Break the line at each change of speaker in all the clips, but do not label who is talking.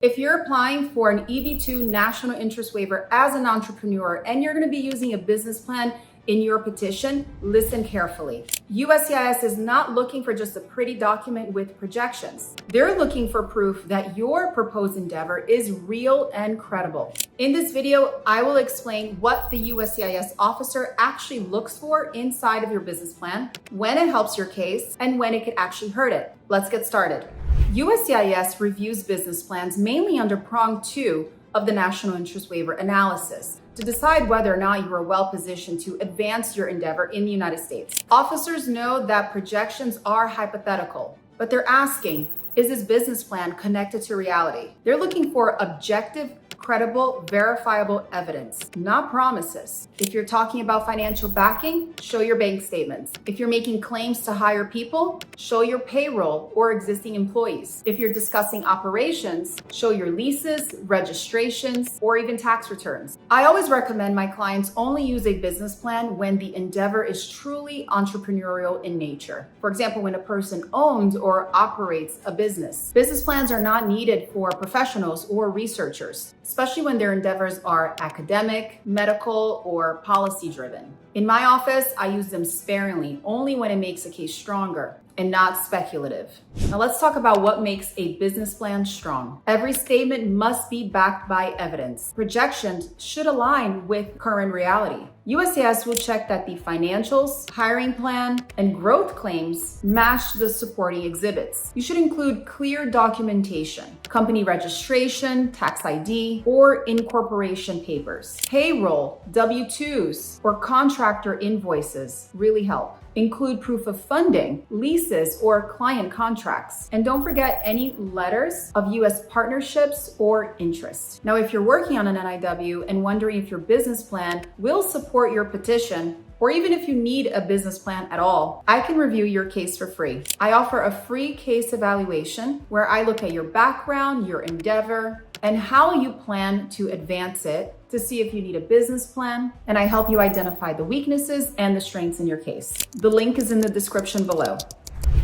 If you're applying for an EB-2 National Interest Waiver as an entrepreneur and you're going to be using a business plan in your petition, listen carefully. USCIS is not looking for just a pretty document with projections. They're looking for proof that your proposed endeavor is real and credible. In this video, I will explain what the USCIS officer actually looks for inside of your business plan, when it helps your case, and when it could actually hurt it. Let's get started. USCIS reviews business plans mainly under prong 2 of the National Interest Waiver analysis to decide whether or not you are well positioned to advance your endeavor in the United States. Officers know that projections are hypothetical, but they're asking, is this business plan connected to reality? They're looking for objective, credible, verifiable evidence, not promises. If you're talking about financial backing, show your bank statements. If you're making claims to hire people, show your payroll or existing employees. If you're discussing operations, show your leases, registrations, or even tax returns. I always recommend my clients only use a business plan when the endeavor is truly entrepreneurial in nature. For example, when a person owns or operates a business. Business plans are not needed for professionals or researchers, especially when their endeavors are academic, medical, or policy-driven. In my office, I use them sparingly, only when it makes a case stronger and not speculative. Now let's talk about what makes a business plan strong. Every statement must be backed by evidence. Projections should align with current reality. USCIS will check that the financials, hiring plan, and growth claims match the supporting exhibits. You should include clear documentation, company registration, tax ID, or incorporation papers. Payroll, W-2s, or contractor invoices really help. Include proof of funding, leases, or client contracts. And don't forget any letters of U.S. partnerships or interest. Now, if you're working on an NIW and wondering if your business plan will support your petition, or even if you need a business plan at all, I can review your case for free. I offer a free case evaluation where I look at your background, your endeavor, and how you plan to advance it to see if you need a business plan, and I help you identify the weaknesses and the strengths in your case. The link is in the description below.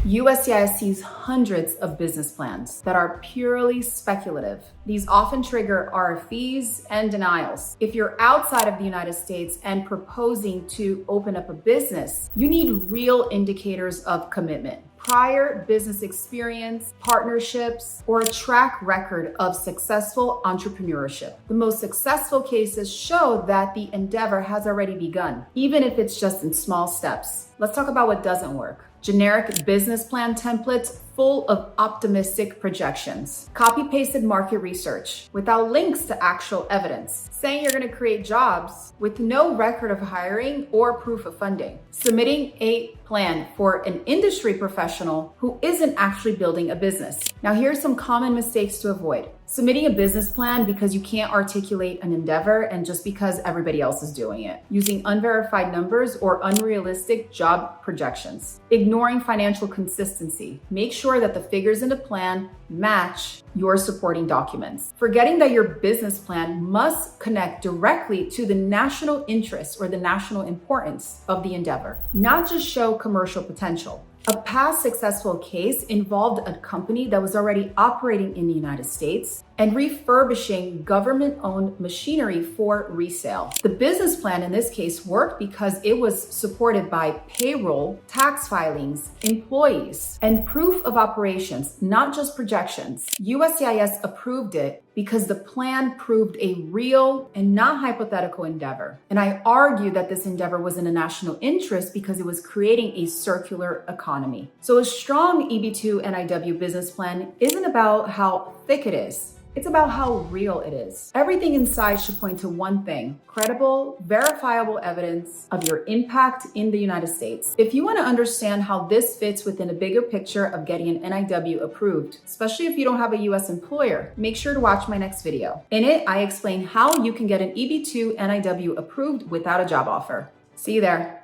USCIS sees hundreds of business plans that are purely speculative. These often trigger RFEs and denials. If you're outside of the United States and proposing to open up a business, you need real indicators of commitment. Prior business experience, partnerships, or a track record of successful entrepreneurship. The most successful cases show that the endeavor has already begun, even if it's just in small steps. Let's talk about what doesn't work. Generic business plan templates full of optimistic projections. Copy-pasted market research without links to actual evidence. Saying you're going to create jobs with no record of hiring or proof of funding. Submitting a plan for an industry professional who isn't actually building a business. Now, here's some common mistakes to avoid. Submitting a business plan because you can't articulate an endeavor and just because everybody else is doing it. Using unverified numbers or unrealistic job projections. Ignoring financial consistency. Make sure that the figures in the plan match your supporting documents. Forgetting that your business plan must connect directly to the national interest or the national importance of the endeavor, not just show commercial potential. A past successful case involved a company that was already operating in the United States and refurbishing government-owned machinery for resale. The business plan in this case worked because it was supported by payroll, tax filings, employees, and proof of operations, not just projections. USCIS approved it because the plan proved a real and not hypothetical endeavor. And I argue that this endeavor was in a national interest because it was creating a circular economy. So a strong EB-2 NIW business plan isn't about how thick it is. It's about how real it is. Everything inside should point to one thing: credible, verifiable evidence of your impact in the United States. If you want to understand how this fits within a bigger picture of getting an NIW approved, especially if you don't have a US employer, make sure to watch my next video. In it, I explain how you can get an EB-2 NIW approved without a job offer. See you there.